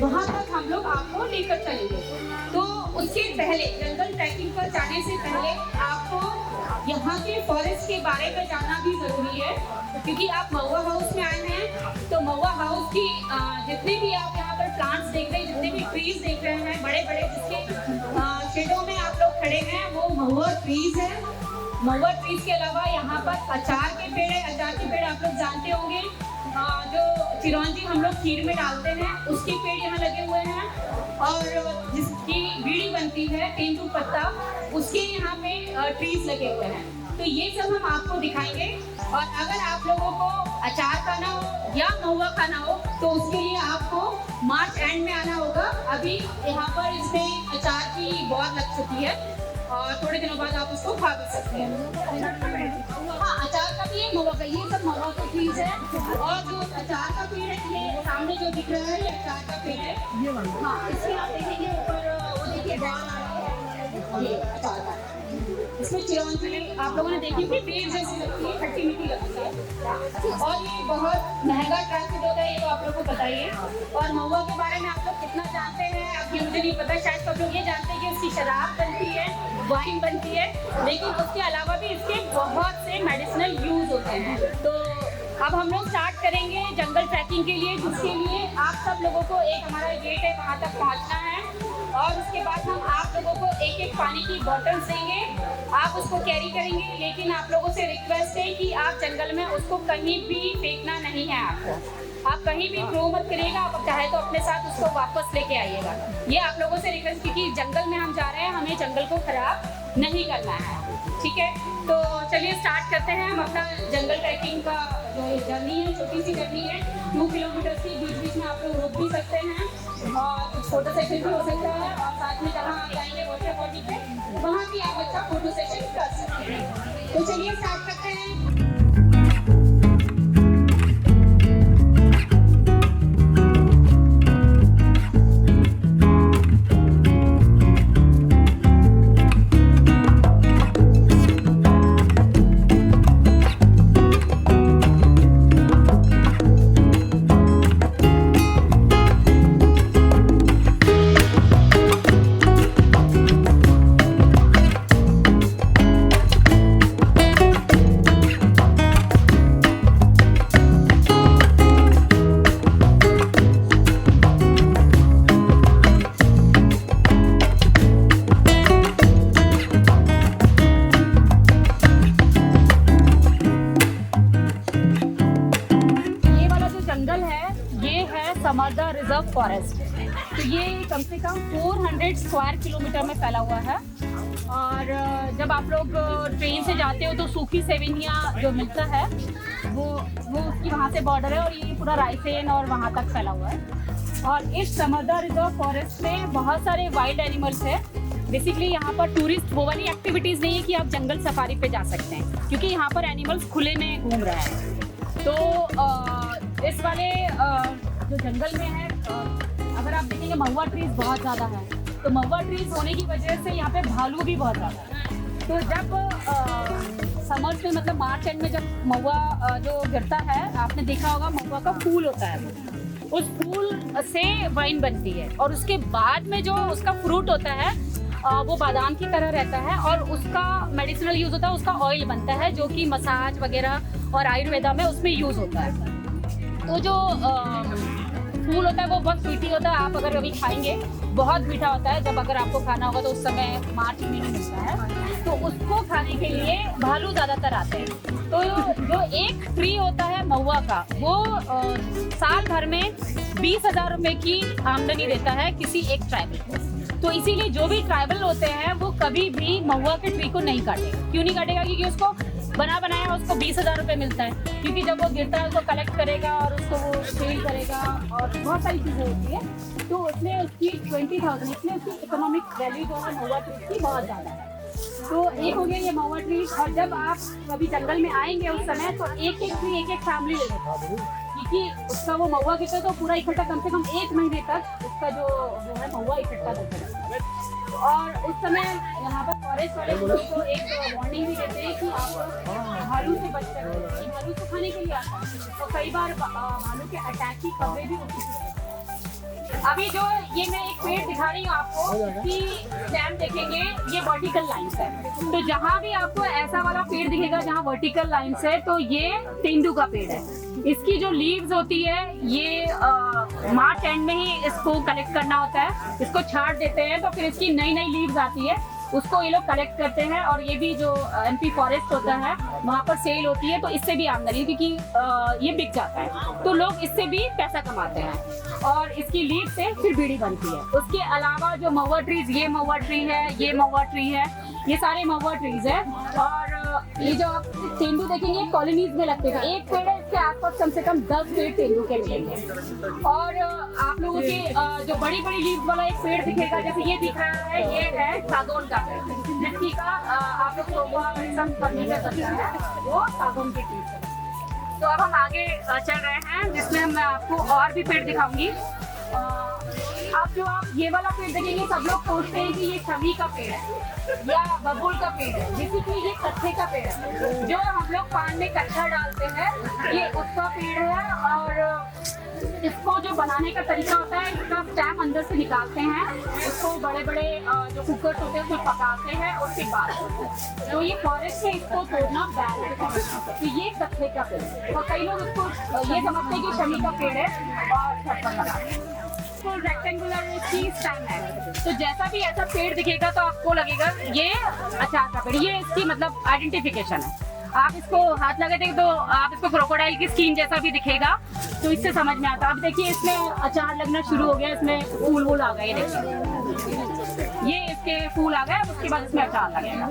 वहाँ तक हम लोग आपको लेकर चलेंगे। तो उसके पहले, जंगल ट्रैकिंग पर जाने से पहले आपको यहाँ के फॉरेस्ट के बारे में जानना भी जरूरी है, क्योंकि आप महुआ हाउस में आए हैं। तो महुआ हाउस की जितने भी आप यहाँ पर प्लांट्स देख रहे हैं, जितने भी ट्रीज देख रहे हैं बड़े बड़े, जिसके शेडों में आप लोग खड़े हैं, वो महुआ ट्रीज है। महुआ ट्रीज के अलावा यहाँ पर अचार के पेड़ है। अचार के पेड़ आप लोग जानते होंगे, जो चिरौंजी हम लोग खीर में डालते हैं, उसके पेड़ यहाँ लगे हुए हैं। और जिसकी बीड़ी बनती है, तेंदू पत्ता, उसके यहाँ पे ट्रीज लगे हुए हैं। तो ये सब हम आपको दिखाएंगे। और अगर आप लोगों को अचार खाना हो या महुआ खाना हो, तो उसके लिए आपको मार्च एंड में आना होगा। अभी यहाँ पर इसमें अचार की बौर लग चुकी है और थोड़े दिनों बाद आप उसको खा भी सकते हैं। हाँ, अचार का भी है, महुआ का, ये सब महुआ का ट्रीज है। और जो अचार का पेड़ है, ये सामने जो दिख रहा है, ये अचार का पेड़ है। हाँ, इसमें आप देखेंगे ऊपर वो देखिए बौर आ रही है, ये अचार का। इसमें चिरौंजी आप लोगों ने देखी होगी, बेर जैसी लगती है, खट्टी मीठी लगती है। और ये बहुत महंगा ड्राई फ्रूट होता है, ये तो आप लोगों को बताइए। और महुआ के बारे में आप लोग कितना जानते हैं, अभी मुझे नहीं पता, शायद सब लोग ये जानते हैं कि उसकी शराब बनती है, वाइन बनती है, लेकिन उसके अलावा भी इसके बहुत से मेडिसिनल यूज होते हैं। तो अब हम लोग स्टार्ट करेंगे जंगल ट्रैकिंग के लिए, जिसके लिए आप सब लोगों को एक हमारा गेट है, वहाँ तक पहुँचना है। और उसके बाद हम आप लोगों को एक एक पानी की बॉटल्स देंगे, आप उसको कैरी करेंगे। लेकिन आप लोगों से रिक्वेस्ट है कि आप जंगल में उसको कहीं भी फेंकना नहीं है। आप कहीं भी थ्रो मत करिएगा, आप चाहे तो अपने साथ उसको वापस लेके आइएगा। ये आप लोगों से रिक्वेस्ट, क्योंकि जंगल में हम जा रहे हैं, हमें जंगल को खराब नहीं करना है। ठीक है, तो चलिए स्टार्ट करते हैं हम अपना जंगल ट्रैकिंग का जो जर्नी है। छोटी सी जर्नी है, 2 किलोमीटर की। बीच बीच में आप लोग रुक भी सकते हैं और कुछ फोटो सेशन भी हो सकता है। और साथ में जहाँ आप जाएंगे वाटर बॉडी पे, वहाँ भी आप अच्छा फोटो सेशन कर सकते हैं। तो चलिए स्टार्ट करते हैं। समरदा रिजर्व फॉरेस्ट। तो ये कम से कम 400 स्क्वायर किलोमीटर में फैला हुआ है। और जब आप लोग ट्रेन से जाते हो तो सूखी सेवेनिया जो मिलता है वो उसकी वहाँ से बॉर्डर है, और ये पूरा रायसेन और वहाँ तक फैला हुआ है। और इस समरदा रिजर्व फॉरेस्ट में बहुत सारे वाइल्ड एनिमल्स है। बेसिकली यहाँ पर टूरिस्ट वो वाली एक्टिविटीज़ नहीं है कि आप जंगल सफारी पे जा सकते हैं, क्योंकि यहाँ पर एनिमल्स खुले में घूम रहे हैं। तो इस वाले जो जंगल में है, अगर आप देखेंगे महुआ ट्रीज बहुत ज़्यादा है। तो महुआ ट्रीज होने की वजह से यहाँ पे भालू भी बहुत ज़्यादा है। तो जब समर्स में, मतलब मार्च एंड में, जब महुआ जो गिरता है, आपने देखा होगा महुआ का फूल होता है, उस फूल से वाइन बनती है। और उसके बाद में जो उसका फ्रूट होता है वो बादाम की तरह रहता है, और उसका मेडिसिनल यूज़ होता है, उसका ऑयल बनता है, जो कि मसाज वगैरह और आयुर्वेदा में उसमें यूज़ होता है। तो जो फूल होता है वो बहुत स्वीटी होता है। आप अगर कभी खाएंगे, बहुत मीठा होता है। जब अगर आपको खाना होगा तो उस समय मार्च महीने मिलता है, तो उसको खाने के लिए भालू ज़्यादातर आते हैं। तो जो एक ट्री होता है महुआ का, वो साल भर में 20,000 रुपये की आमदनी देता है किसी एक ट्राइबल को। तो इसीलिए जो भी ट्राइबल होते हैं वो कभी भी महुआ के ट्री को नहीं काटेगा। क्यों नहीं काटेगा? क्योंकि उसको बना बनाया उसको 20,000 रुपये मिलता है। क्योंकि जब वो गिरता है उसको कलेक्ट करेगा और उसको वो सेल करेगा, और बहुत सारी चीज़ें होती है। तो उसमें उसकी 20,000, इसलिए उसकी इकोनॉमिक वैल्यू जो है महुआ ट्री की बहुत ज़्यादा है। तो एक हो गया ये महुआ ट्री। और जब आप कभी जंगल में आएंगे उस समय, तो एक एक ट्री, एक एक फैमिली ले लेगा, क्योंकि उसका वो महुआ गिरता है तो पूरा इकट्ठा कम से कम 1 महीने तक उसका जो है महुआ इकट्ठा करता है। और उस समय यहाँ पर फॉरेस्ट वाले लोग को एक वार्निंग भी देते हैं कि आप भालू से बच सकते हैं। भालू को खाने के लिए आता है, तो कई बार भालू के अटैक की खबरें भी होती है। अभी जो ये मैं एक पेड़ दिखा रही हूँ आपको कि स्टेम देखेंगे, ये वर्टिकल लाइंस है। तो जहाँ भी आपको ऐसा वाला पेड़ दिखेगा जहाँ वर्टिकल लाइंस है, तो ये तेंदू का पेड़ है। इसकी जो लीव्स होती है ये मार्च एंड में ही इसको कलेक्ट करना होता है, इसको छाट देते हैं तो फिर इसकी नई नई लीव्स आती है, उसको ये लोग कलेक्ट करते हैं और ये भी जो एमपी फॉरेस्ट होता है वहाँ पर सेल होती है, तो इससे भी आमदनी, क्योंकि ये बिक जाता है तो लोग इससे भी पैसा कमाते हैं और इसकी लीफ से फिर बीड़ी बनती है। उसके अलावा जो महुआ ट्रीज, ये महुआ ट्री है, ये महुआ ट्री है, ये सारे महुआ ट्रीज है। और ये जो आप तेंदू देखेंगे कॉलोनीज में लगते हैं, एक पेड़ है इसके आसपास कम से कम 10 पेड़ तेंदू के मिलेंगे। और आप लोगों के जो बड़ी बड़ी लीव वाला एक पेड़ दिखेगा, जैसे ये दिख रहा है, ये है सागौन का पेड़, जिसकी का आप लोग सोफा फर्नीचर बनता है, वो सागौन की ट्री है। तो अब हम आगे चल रहे हैं जिसमें मैं आपको और भी पेड़ दिखाऊंगी। आप ये वाला पेड़ देखेंगे, सब लोग सोचते हैं कि ये शमी का पेड़ है या बबूल का पेड़ है, बेसिकली ये कत्थे का पेड़ है जो हम लोग पान में कच्चा डालते हैं, ये उसका पेड़ है। और इसको जो बनाने का तरीका होता है, इसका स्टेम अंदर से निकालते हैं, इसको बड़े बड़े जो कुकर्स होते हैं उसमें पकाते हैं, उसके बाद तो ये फॉरेस्ट है, इसको तोड़ना बैन है। तो ये कत्थे का पेड़ है और कई लोग इसको ये समझते हैं कि शमी का पेड़ है और छत पर लगाते हैं। रेक्टेंगुलर इसकी स्टेम है, तो जैसा भी ऐसा पेड़ दिखेगा तो आपको लगेगा ये अचार का पेड़, ये इसकी मतलब आइडेंटिफिकेशन है। आप इसको हाथ लगाते हैं तो आप इसको क्रोकोडाइल की स्किन जैसा भी दिखेगा, तो इससे समझ में आता है। अब देखिए इसमें अचार लगना शुरू हो गया, इसमें फूल वूल आ गए, देखिए ये इसके फूल आ गए, उसके बाद इसमें अचार लगेगा।